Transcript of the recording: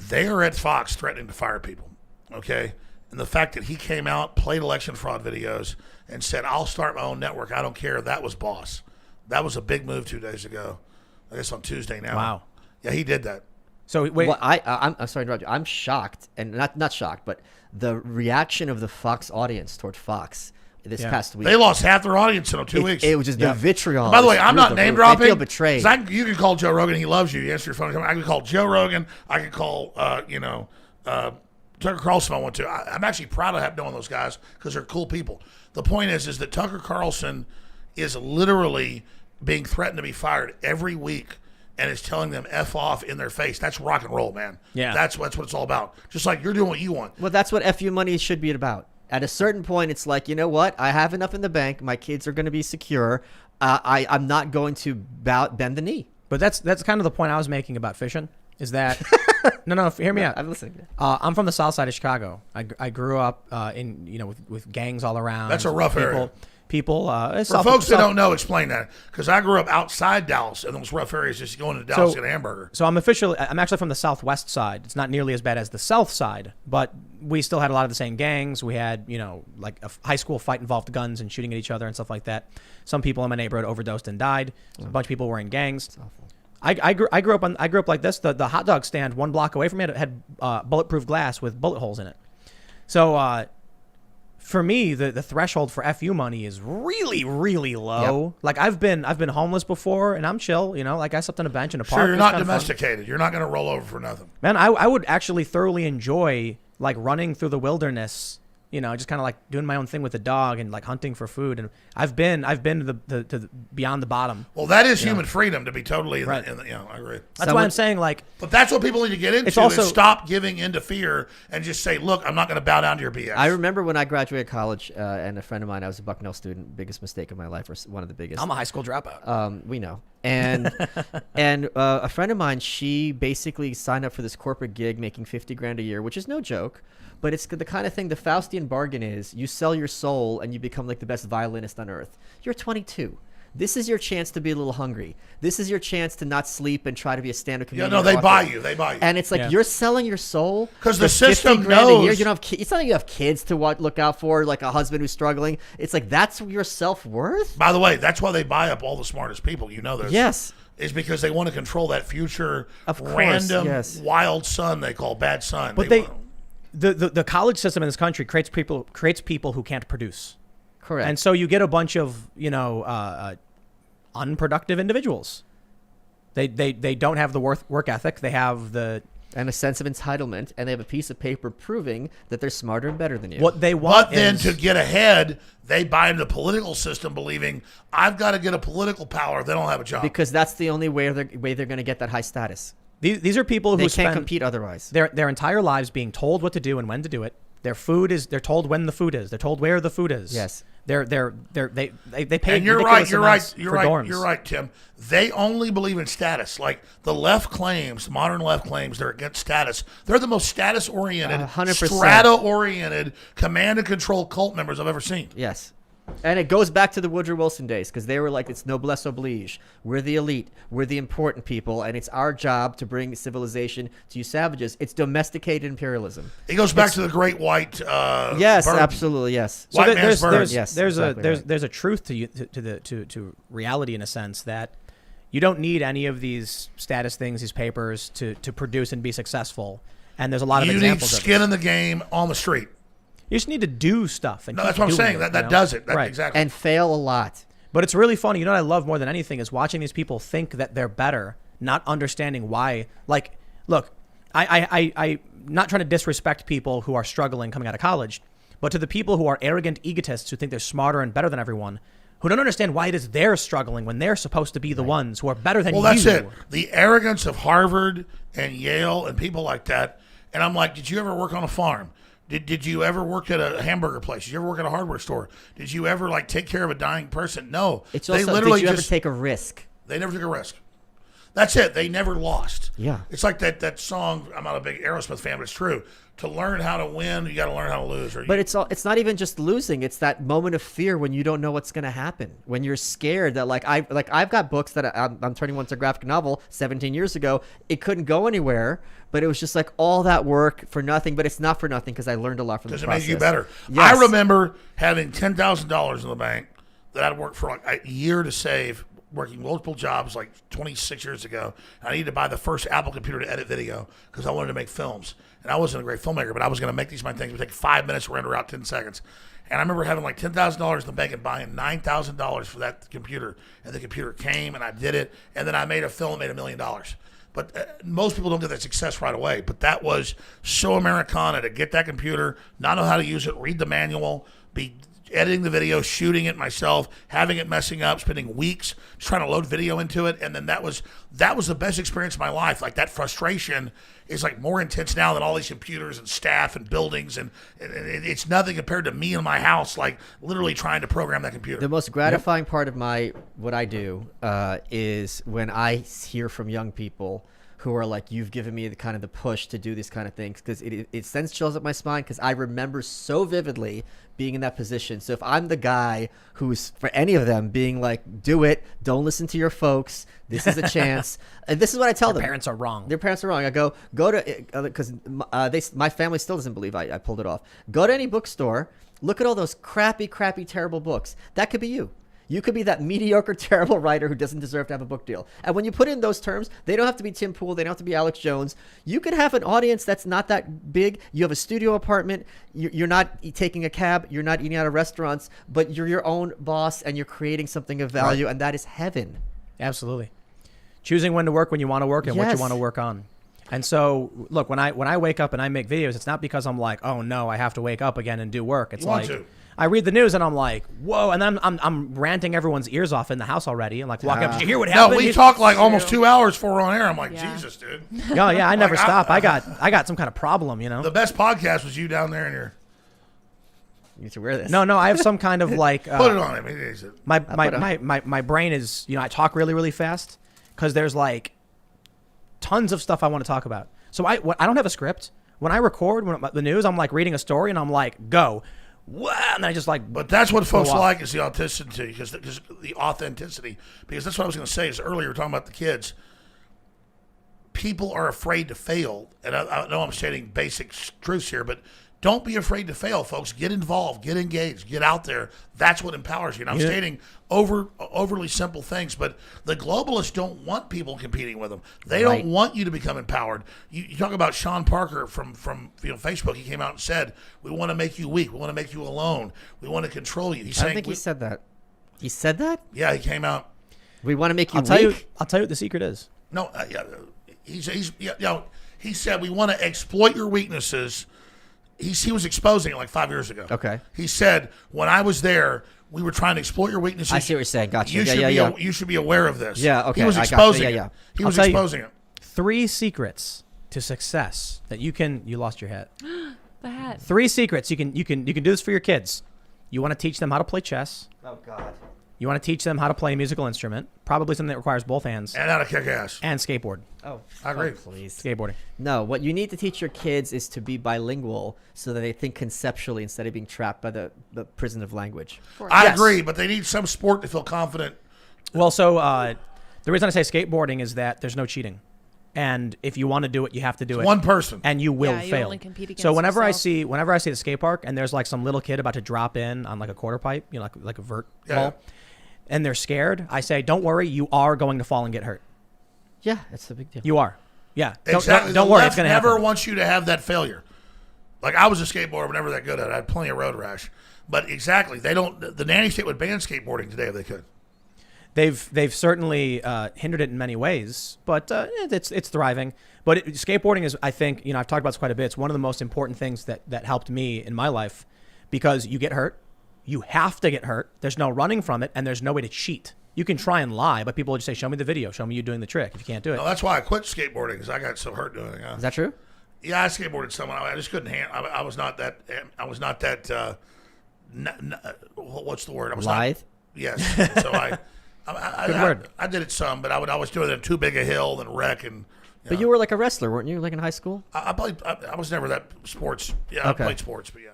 They are at Fox threatening to fire people, okay? And the fact that he came out, played election fraud videos, and said, I'll start my own network, I don't care, that was boss. That was a big move 2 days ago. I guess on Tuesday now. Wow. Yeah, he did that. So wait, Well, I'm sorry to interrupt you. I'm shocked, and not shocked, but the reaction of the Fox audience toward Fox this past week. They lost half their audience in 2 weeks. It was just the vitriol. And by the way, I'm not name dropping. I feel betrayed. You can call Joe Rogan. He loves you. You answer your phone. I can call Joe Rogan. I can call, Tucker Carlson if I want to. I'm actually proud of knowing those guys because they're cool people. The point is that Tucker Carlson is literally being threatened to be fired every week and is telling them F off in their face. That's rock and roll, man. Yeah. That's what it's all about. Just like you're doing what you want. Well, that's what FU money should be about. At a certain point, it's like, you know what? I have enough in the bank. My kids are going to be secure. I'm not going to bend the knee. but that's kind of the point I was making about fishing. Is that no? Hear me out. I'm listening. I'm from the south side of Chicago. I grew up with gangs all around. That's a rough area. People, For folks that don't know, explain that. Because I grew up outside Dallas, and those rough areas, just going to Dallas to get a hamburger. So I'm actually from the southwest side. It's not nearly as bad as the south side, but we still had a lot of the same gangs. We had, like a high school fight involved guns and shooting at each other and stuff like that. Some people in my neighborhood overdosed and died. A bunch of people were in gangs. It's awful. I grew up like this. The hot dog stand 1 block away from me had bulletproof glass with bullet holes in it. So for me, the threshold for FU money is really, really low. Yep. Like I've been homeless before, and I'm chill. Like I slept on a bench in a park. Sure, you're not domesticated. You're not going to roll over for nothing. Man, I would actually thoroughly enjoy like running through the wilderness. Just kind of like doing my own thing with the dog and like hunting for food. And I've been to the beyond the bottom. Well, that is human freedom to be totally right. I agree. That's why I'm saying like. But that's what people need to get into. It's also, is stop giving into fear and just say, look, I'm not going to bow down to your BS. I remember when I graduated college, and a friend of mine, I was a Bucknell student, biggest mistake of my life, or one of the biggest. I'm a high school dropout. We know. And a friend of mine, she basically signed up for this corporate gig making $50,000 a year, which is no joke. But it's the kind of thing, the Faustian bargain is you sell your soul and you become like the best violinist on earth. You're 22. This is your chance to be a little hungry. This is your chance to not sleep and try to be a stand-up comedian. Yeah, no, they buy you. They buy you. And it's like you're selling your soul. Because the system $50,000 knows. a year. You don't have it's not like you have kids to look out for, like a husband who's struggling. It's like that's your self-worth. By the way, that's why they buy up all the smartest people. You know this. Yes. Is because they want to control that future Of course, random yes. wild son they call bad son. But the college system in this country creates people who can't produce. Correct. And so you get a bunch of unproductive individuals. They don't have the work ethic. They have and a sense of entitlement, and they have a piece of paper proving that they're smarter and better than you. What they want But then to get ahead, they buy into the political system believing, I've got to get a political power. They don't have a job. Because that's the only way they're going to get that high status. These are people who They spend can't compete otherwise. their entire lives being told what to do and when to do it. They're told when the food is. They're told where the food is. Yes. They pay. And you're right, dorms. you're right, Tim. They only believe in status. Like the left claims, modern left claims they're against status. They're the most status-oriented, 100%. strata-oriented, command and control cult members I've ever seen. Yes. And it goes back to the Woodrow Wilson days because they were like, it's noblesse oblige. We're the elite. We're the important people. And it's our job to bring civilization to you savages. It's domesticated imperialism. It goes back to the great white yes, burden. absolutely, yes. So White man's burden. there's a truth to reality in a sense that you don't need any of these status things, these papers to produce and be successful. And there's a lot of examples You of need skin in the game on the street. You just need to do stuff. And No, that's what I'm saying. That does it. That, right. Exactly. And fail a lot. But it's really funny. You know what I love more than anything is watching these people think that they're better, not understanding why. Like, look, I'm not trying to disrespect people who are struggling coming out of college, but to the people who are arrogant egotists who think they're smarter and better than everyone, who don't understand why it is they're struggling when they're supposed to be the ones who are better than you. Well, that's it. The arrogance of Harvard and Yale and people like that. And I'm like, did you ever work on a farm? Did you ever work at a hamburger place? Did you ever work at a hardware store? Did you ever take care of a dying person? No. It's also, did you ever take a risk? They never took a risk. That's it. They never lost. Yeah. It's like that song. I'm not a big Aerosmith fan, but it's true. To learn how to win, you got to learn how to lose. But it's not even just losing. It's that moment of fear when you don't know what's going to happen. When you're scared that I've got books that I'm turning one to a graphic novel 17 years ago. It couldn't go anywhere, but it was just like all that work for nothing. But it's not for nothing because I learned a lot from the process. Because it made you better. Yes. I remember having $10,000 in the bank that I'd worked for like a year to save, working multiple jobs like 26 years ago. I needed to buy the first Apple computer to edit video because I wanted to make films. And I wasn't a great filmmaker, but I was going to make these my things. It would take 5 minutes to render out 10 seconds. And I remember having like $10,000 in the bank and buying $9,000 for that computer. And the computer came and I did it. And then I made a film and made $1 million. But most people don't get that success right away. But that was so Americana to get that computer, not know how to use it, read the manual, be editing the video, shooting it myself, having it messing up, spending weeks just trying to load video into it. And then that was the best experience of my life. Like that frustration is like more intense now than all these computers and staff and buildings. And it's nothing compared to me in my house, like literally trying to program that computer. The most gratifying part of what I do is when I hear from young people who are like, you've given me the push to do these kind of things, because it sends chills up my spine, because I remember so vividly being in that position. So if I'm the guy who's, for any of them, being like, do it, don't listen to your folks, this is a chance. And this is what I tell them. Parents are wrong. Their parents are wrong. I go to, because my family still doesn't believe I pulled it off. Go to any bookstore, look at all those crappy, terrible books. That could be you. You could be that mediocre, terrible writer who doesn't deserve to have a book deal. And when you put in those terms, they don't have to be Tim Pool. They don't have to be Alex Jones. You could have an audience that's not that big. You have a studio apartment. You're not taking a cab. You're not eating out of restaurants. But you're your own boss, and you're creating something of value, and that is heaven. Absolutely. Choosing when to work when you want to work and what you want to work on. And so, look, when I wake up and I make videos, it's not because I'm like, oh, no, I have to wake up again and do work. It's like I read the news and I'm like, whoa, and then I'm ranting everyone's ears off in the house already, and like walking up, did you hear what happened? No, we talk like almost 2 hours before we're on air. I'm like, Jesus, dude. Oh yeah, I never stop. I got some kind of problem, you know. The best podcast was you down there in your. You need to wear this. No, I have some kind of like put it on him. My brain is, you know, I talk really fast because there's like tons of stuff I want to talk about. So I don't have a script. When I record the news, I'm like reading a story and I'm like, go. Wow, and I just like. But that's what folks like, is the authenticity, because the authenticity. Because that's what I was going to say. Is earlier we were talking about the kids. People are afraid to fail, and I know I'm stating basic truths here, but don't be afraid to fail, folks. Get involved, get engaged, get out there. That's what empowers you. And I'm stating overly simple things, but the globalists don't want people competing with them. They don't want you to become empowered. You talk about Sean Parker from Facebook. He came out and said, "We want to make you weak. We want to make you alone. We want to control you." He's saying, I think he said that. He said that? Yeah, he came out. We want to make you I'll tell you what the secret is. No, he said we want to exploit your weaknesses. He was exposing it like 5 years ago. Okay. He said, when I was there, we were trying to exploit your weaknesses. I see what you're saying. Gotcha. You should be aware of this. Yeah, okay. He was exposing it. He was exposing it. 3 secrets to success that you lost your hat. The hat. 3 secrets. You can do this for your kids. You want to teach them how to play chess. Oh, God. You want to teach them how to play a musical instrument, probably something that requires both hands. And how to kick ass. And skateboard. Oh, I agree. Please. Skateboarding. No, what you need to teach your kids is to be bilingual so that they think conceptually instead of being trapped by the prison of language. I agree, but they need some sport to feel confident. Well, so the reason I say skateboarding is that there's no cheating. And if you want to do it, you have to do it. One person. And you will you fail. only compete against so whenever yourself. I see the skate park and there's like some little kid about to drop in on like a quarter pipe, you know, like a vert ball, and they're scared, I say, don't worry, you are going to fall and get hurt. Yeah, it's a big deal. You are. Yeah. Exactly. Don't worry, it's going to happen. Never wants you to have that failure. Like, I was a skateboarder, but never that good at it. I had plenty of road rash. But exactly, the nanny state would ban skateboarding today if they could. They've certainly hindered it in many ways, but it's thriving. But skateboarding is, I think, you know, I've talked about this quite a bit. It's one of the most important things that helped me in my life, because you get hurt. You have to get hurt. There's no running from it, and there's no way to cheat. You can try and lie, but people will just say, show me the video. Show me you doing the trick if you can't do it. No, that's why I quit skateboarding, because I got so hurt doing it. Is that true? Yeah, I skateboarded someone. I just couldn't handle. I was not that. What's the word? I was Lithe? Not, yes. So Good word. I did it some, but I was doing it too big a hill and wreck and. But you were like a wrestler, weren't you? Like in high school? I played. I was never that sports. Yeah, Okay. I played sports, but yeah.